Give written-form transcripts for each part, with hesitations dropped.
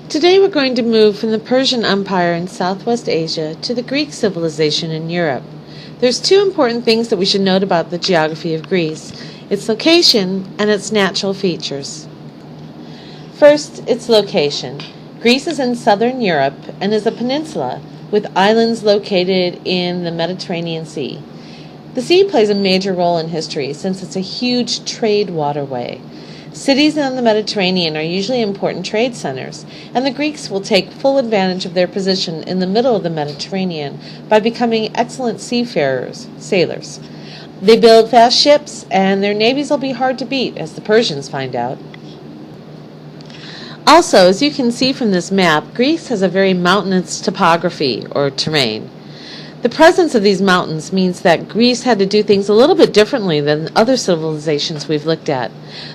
Today we're going to move from the Persian Empire in Southwest Asia to the Greek civilization in Europe. There's two important things that we should note about the geography of Greece: its location and its natural features. First, its location. Greece is in southern Europe and is a peninsula with islands located in the Mediterranean Sea. The sea plays a major role in history since it's a huge trade waterway. Cities on the Mediterranean are usually important trade centers, and the Greeks will take full advantage of their position in the middle of the Mediterranean by becoming excellent sailors. They build fast ships, and their navies will be hard to beat, as the Persians find out. Also, as you can see from this map, Greece has a very mountainous topography, or terrain. The presence of these mountains means that Greece had to do things a little bit differently than other civilizations we've looked at.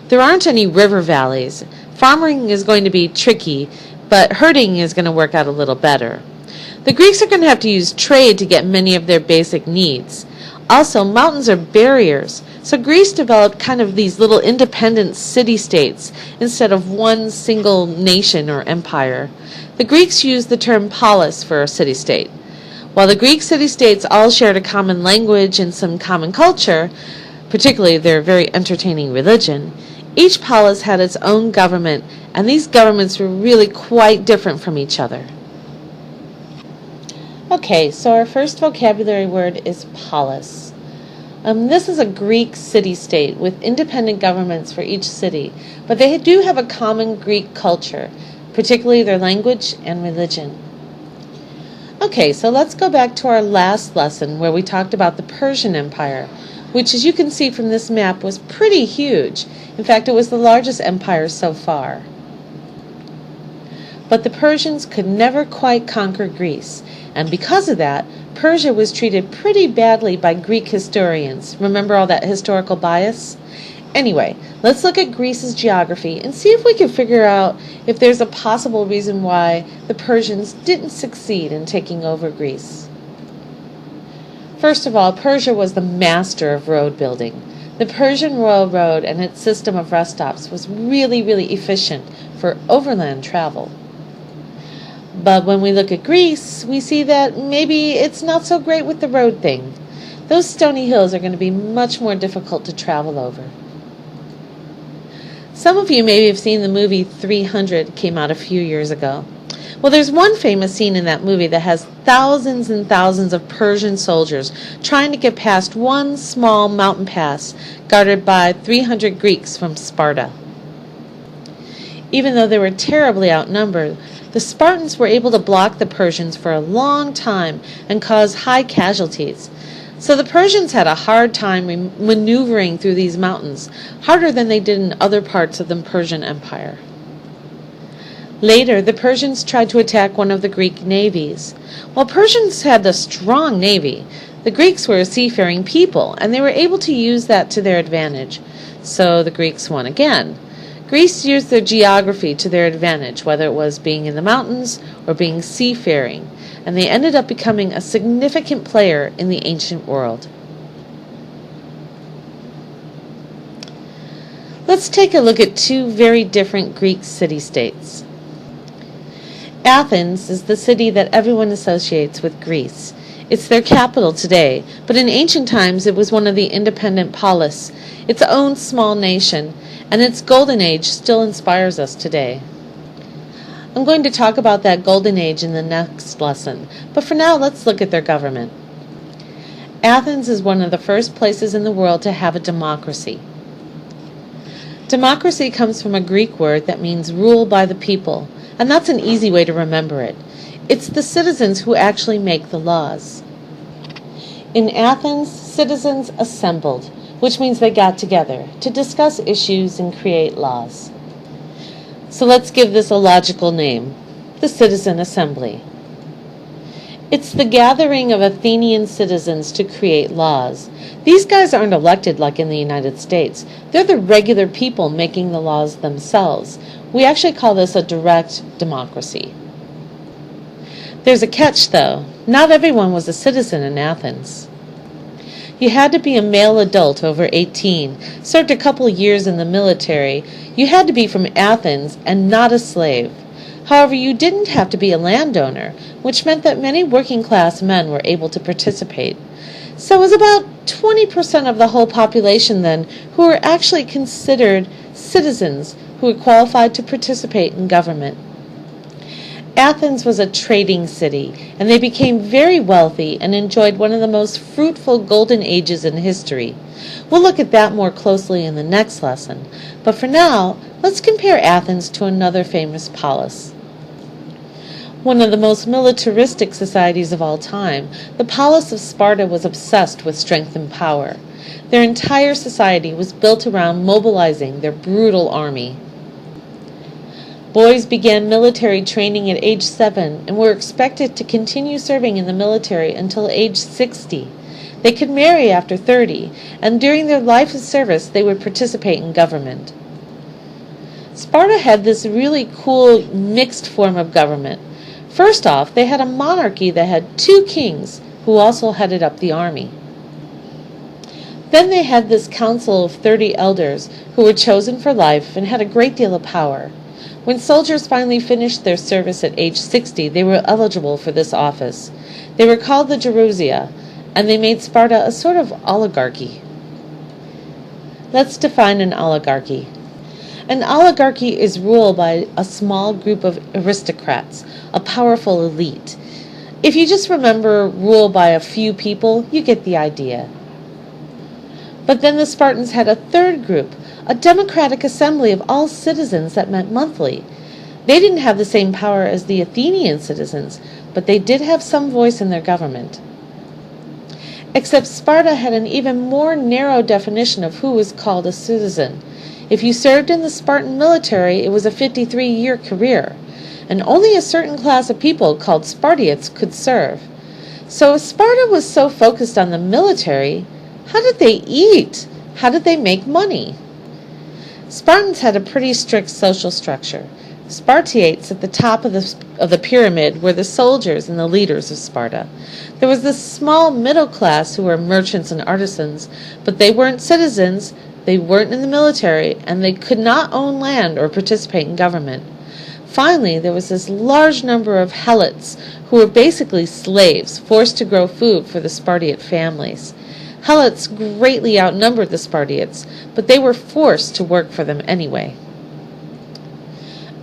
There aren't any river valleys. Farming is going to be tricky, but herding is going to work out a little better. The Greeks are going to have to use trade to get many of their basic needs. Also, mountains are barriers, so Greece developed kind of these little independent city-states instead of one single nation or empire. The Greeks used the term polis for a city-state. While the Greek city-states all shared a common language and some common culture, particularly their very entertaining religion, each polis had its own government, and these governments were really quite different from each other. Okay, so our first vocabulary word is polis. This is a Greek city-state with independent governments for each city, but they do have a common Greek culture, particularly their language and religion. Okay, so let's go back to our last lesson where we talked about the Persian Empire, which, as you can see from this map, was pretty huge. In fact, it was the largest empire so far. But the Persians could never quite conquer Greece, and because of that, Persia was treated pretty badly by Greek historians. Remember all that historical bias? Anyway, let's look at Greece's geography and see if we can figure out if there's a possible reason why the Persians didn't succeed in taking over Greece. First of all, Persia was the master of road building. The Persian Royal Road and its system of rest stops was really, really efficient for overland travel. But when we look at Greece, we see that maybe it's not so great with the road thing. Those stony hills are going to be much more difficult to travel over. Some of you maybe have seen the movie 300, came out a few years ago. Well, there's one famous scene in that movie that has thousands and thousands of Persian soldiers trying to get past one small mountain pass guarded by 300 Greeks from Sparta. Even though they were terribly outnumbered, the Spartans were able to block the Persians for a long time and cause high casualties. So the Persians had a hard time maneuvering through these mountains, harder than they did in other parts of the Persian Empire. Later, the Persians tried to attack one of the Greek navies. While Persians had a strong navy, the Greeks were a seafaring people, and they were able to use that to their advantage. So the Greeks won again. Greece used their geography to their advantage, whether it was being in the mountains or being seafaring, and they ended up becoming a significant player in the ancient world. Let's take a look at two very different Greek city-states. Athens is the city that everyone associates with Greece. It's their capital today, but in ancient times it was one of the independent polis, its own small nation, and its golden age still inspires us today. I'm going to talk about that golden age in the next lesson, but for now let's look at their government. Athens is one of the first places in the world to have a democracy. Democracy comes from a Greek word that means rule by the people, and that's an easy way to remember it. It's the citizens who actually make the laws. In Athens, citizens assembled, which means they got together to discuss issues and create laws. So let's give this a logical name, the Citizen Assembly. It's the gathering of Athenian citizens to create laws. These guys aren't elected like in the United States. They're the regular people making the laws themselves. We actually call this a direct democracy. There's a catch, though. Not everyone was a citizen in Athens. You had to be a male adult over 18, served a couple years in the military. You had to be from Athens and not a slave. However, you didn't have to be a landowner, which meant that many working-class men were able to participate. So it was about 20% of the whole population then who were actually considered citizens who were qualified to participate in government. Athens was a trading city, and they became very wealthy and enjoyed one of the most fruitful golden ages in history. We'll look at that more closely in the next lesson, but for now, let's compare Athens to another famous polis. One of the most militaristic societies of all time, the polis of Sparta was obsessed with strength and power. Their entire society was built around mobilizing their brutal army. Boys began military training at age 7 and were expected to continue serving in the military until age 60. They could marry after 30, and during their life of service they would participate in government. Sparta had this really cool mixed form of government. First off, they had a monarchy that had 2 kings who also headed up the army. Then they had this council of 30 elders who were chosen for life and had a great deal of power. When soldiers finally finished their service at age 60, they were eligible for this office. They were called the Gerousia, and they made Sparta a sort of oligarchy. Let's define an oligarchy. An oligarchy is ruled by a small group of aristocrats, a powerful elite. If you just remember rule by a few people, you get the idea. But then the Spartans had a third group, a democratic assembly of all citizens that met monthly. They didn't have the same power as the Athenian citizens, but they did have some voice in their government. Except Sparta had an even more narrow definition of who was called a citizen. If you served in the Spartan military, it was a 53-year career, and only a certain class of people called Spartiates could serve. So if Sparta was so focused on the military, how did they eat? How did they make money? Spartans had a pretty strict social structure. Spartiates at the top of the pyramid were the soldiers and the leaders of Sparta. There was this small middle class who were merchants and artisans, but they weren't citizens, they weren't in the military, and they could not own land or participate in government. Finally, there was this large number of helots who were basically slaves, forced to grow food for the Spartiate families. Helots greatly outnumbered the Spartiates, but they were forced to work for them anyway.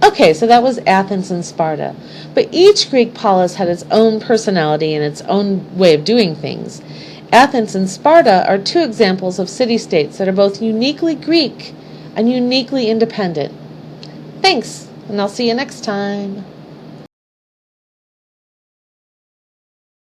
Okay, so that was Athens and Sparta. But each Greek polis had its own personality and its own way of doing things. Athens and Sparta are 2 examples of city-states that are both uniquely Greek and uniquely independent. Thanks, and I'll see you next time.